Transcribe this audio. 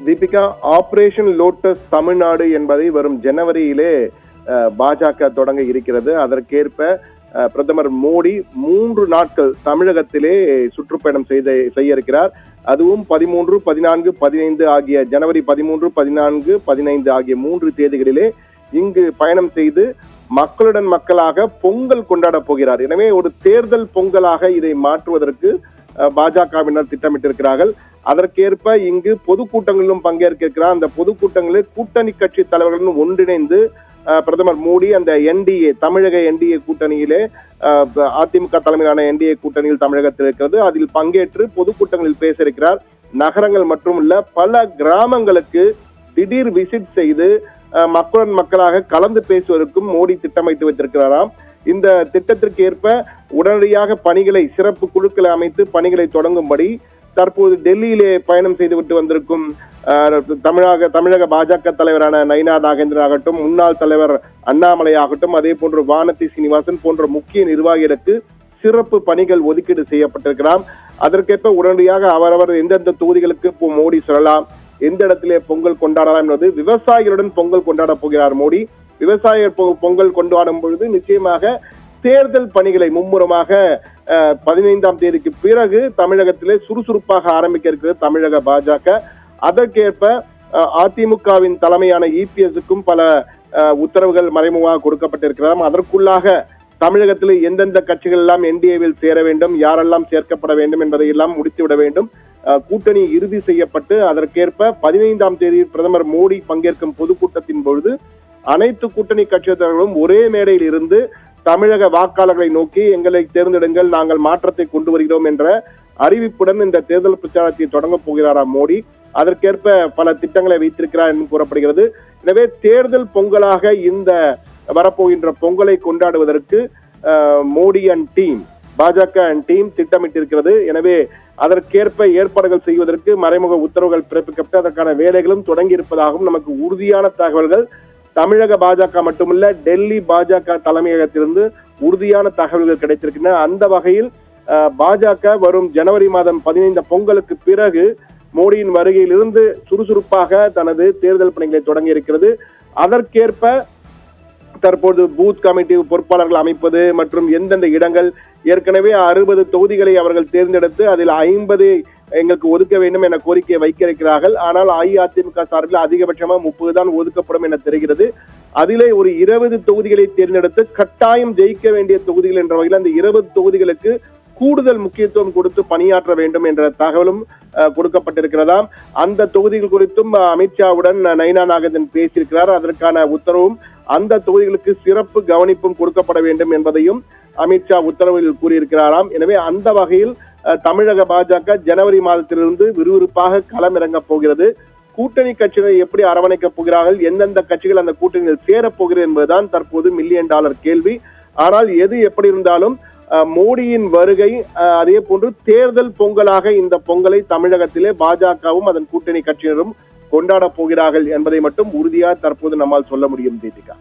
Deepika, operation lotus Tamil Nadu என்பதை வரும் ஜனவரியிலே பாஜக தொடங்க இருக்கிறது. அதற்கேற்ப பிரதமர் மோடி 3 நாட்கள் தமிழகத்திலே சுற்றுப்பயணம் செய்ய இருக்கிறார். அதுவும் 13, 14, 15 ஆகிய ஜனவரி 13, 14, 15 ஆகிய 3 தேதிகளிலே இங்கு பயணம் செய்து மக்களுடன் மக்களாக பொங்கல் கொண்டாட போகிறார். எனவே ஒரு தேர்தல் பொங்கலாக இதை மாற்றுவதற்கு பாஜகவினர் திட்டமிட்டிருக்கிறார்கள். அதற்கேற்ப இங்கு பொதுக்கூட்டங்களிலும் பங்கேற்க இருக்கிறார். அந்த பொதுக்கூட்டங்களில் கூட்டணி கட்சி தலைவர்களும் ஒன்றிணைந்து பிரதமர் மோடி அந்த என்டிஏ தமிழக என்டிஏ கூட்டணியிலே அதிமுக தலைமையிலான என்டிஏ கூட்டணியில் தமிழகத்தில் இருக்கிறது. அதில் பங்கேற்று பொதுக்கூட்டங்களில் பேச இருக்கிறார். நகரங்கள் மட்டுமல்ல பல கிராமங்களுக்கு திடீர் விசிட் செய்து மக்களுடன் மக்களாக கலந்து பேசுவதற்கும் மோடி திட்டமிட்டு வைத்திருக்கிறாராம். இந்த திட்டத்திற்கு ஏற்ப உடனடியாக பணிகளை சிறப்பு குழுக்களை அமைத்து பணிகளை தொடங்கும்படி தற்போது டெல்லியிலே பயணம் செய்துவிட்டு வந்திருக்கும் தமிழக பாஜக தலைவரான நயினா நாகேந்திரன் ஆகட்டும், முன்னாள் தலைவர் அண்ணாமலை ஆகட்டும், அதே போன்று வானதி சீனிவாசன் போன்ற முக்கிய நிர்வாகிகளுக்கு சிறப்பு பணிகள் ஒதுக்கீடு செய்யப்பட்டிருக்கிறார். அதற்கேற்ப உடனடியாக அவரவர் எந்தெந்த தொகுதிகளுக்கு மோடி சொல்லலாம், எந்த இடத்திலே பொங்கல் கொண்டாடலாம் என்பது விவசாயிகளுடன் பொங்கல் கொண்டாட போகிறார் மோடி. விவசாய பொங்கல் கொண்டாடும் பொழுது நிச்சயமாக தேர்தல் பணிகளை மும்முரமாக 15ஆம் தேதிக்கு பிறகு தமிழகத்திலே சுறுசுறுப்பாக ஆரம்பிக்க இருக்கிறது தமிழக பாஜக. அதற்கேற்ப அதிமுகவின் தலைமையான இபிஎஸ்க்கும் பல உத்தரவுகள் மறைமுகமாக கொடுக்கப்பட்டிருக்கிறார். அதற்குள்ளாக தமிழகத்தில் எந்தெந்த கட்சிகள் எல்லாம் என்டிஏவில் சேர வேண்டும், யாரெல்லாம் சேர்க்கப்பட வேண்டும் என்பதை எல்லாம் முடித்துவிட வேண்டும். கூட்டணி இறுதி செய்யப்பட்டு அதற்கேற்ப 15ஆம் தேதி பிரதமர் மோடி பங்கேற்கும் பொதுக்கூட்டத்தின் பொழுது அனைத்து கூட்டணி கட்சி தலைவர்களும் ஒரே மேடையில் இருந்து தமிழக வாக்காளர்களை நோக்கி எங்களை தேர்ந்தெடுங்கள், நாங்கள் மாற்றத்தை கொண்டு வருகிறோம் என்ற அறிவிப்புடன் இந்த தேர்தல் பிரச்சாரத்தை தொடங்க போகிறாராம் மோடி. அதற்கேற்ப பல திட்டங்களை வைத்திருக்கிறார் என்று கூறப்படுகிறது. எனவே தேர்தல் பொங்கலாக இந்த வரப்போகின்ற பொங்கலை கொண்டாடுவதற்கு மோடி அண்ட் டீம், பாஜக அண்ட் டீம் திட்டமிட்டிருக்கிறது. எனவே அதற்கேற்ப ஏற்பாடுகள் செய்வதற்கு மறைமுக உத்தரவுகள் பிறப்பிக்கப்பட்டு அதற்கான வேலைகளும் தொடங்கி இருப்பதாகவும் நமக்கு உறுதியான தகவல்கள் தமிழக பாஜக மட்டுமல்ல டெல்லி பாஜக தலைமையகத்திலிருந்து உறுதியான தகவல்கள் கிடைத்திருக்கின்றன. அந்த வகையில் பாஜக வரும் ஜனவரி மாதம் 15 பொங்கலுக்கு பிறகு மோடியின் வருகையிலிருந்து சுறுசுறுப்பாக தனது தேர்தல் பணிகளை தொடங்கி இருக்கிறது. அதற்கேற்ப தற்போது பூத் கமிட்டி பொறுப்பாளர்கள் அமைப்பது மற்றும் எந்தெந்த இடங்கள் ஏற்கனவே 60 தொகுதிகளை அவர்கள் தேர்ந்தெடுத்து அதில் 50 எங்களுக்கு ஒதுக்க வேண்டும் என கோரிக்கையை வைக்க இருக்கிறார்கள். ஆனால் அஇஅதிமுக சார்பில் அதிகபட்சமா 30 தான் ஒதுக்கப்படும் என தெரிகிறது. அதிலே ஒரு 20 தொகுதிகளை தேர்ந்தெடுத்து கட்டாயம் ஜெயிக்க வேண்டிய தொகுதிகள் என்ற வகையில் அந்த 20 தொகுதிகளுக்கு கூடுதல் முக்கியத்துவம் கொடுத்து பணியாற்ற வேண்டும் என்ற தகவலும் கொடுக்கப்பட்டிருக்கிறதாம். அந்த தொகுதிகள் குறித்தும் அமித்ஷாவுடன் நயினா நாகேந்திரன் பேசியிருக்கிறார். அதற்கான உத்தரவும் அந்த தொகுதிகளுக்கு சிறப்பு கவனிப்பும் கொடுக்கப்பட வேண்டும் என்பதையும் அமித்ஷா உத்தரவில் கூறியிருக்கிறாராம். எனவே அந்த வகையில் தமிழக பாஜக ஜனவரி மாதத்திலிருந்து விறுவிறுப்பாக களமிறங்க போகிறது. கூட்டணி கட்சிகளை எப்படி அரவணைக்கப் போகிறார்கள், எந்தெந்த கட்சிகள் அந்த கூட்டணியில் சேரப் போகிறது என்பதுதான் தற்போது $1 மில்லியன் கேள்வி. ஆனால் எது எப்படி இருந்தாலும் மோடியின் வருகை அதே போன்று தேர்தல் பொங்கலாக இந்த பொங்கலை தமிழகத்திலே பாஜகவும் அதன் கூட்டணி கட்சியினரும் கொண்டாட போகிறார்கள் என்பதை மட்டும் உறுதியாக தற்போது நம்மால் சொல்ல முடியும். தீபிகா.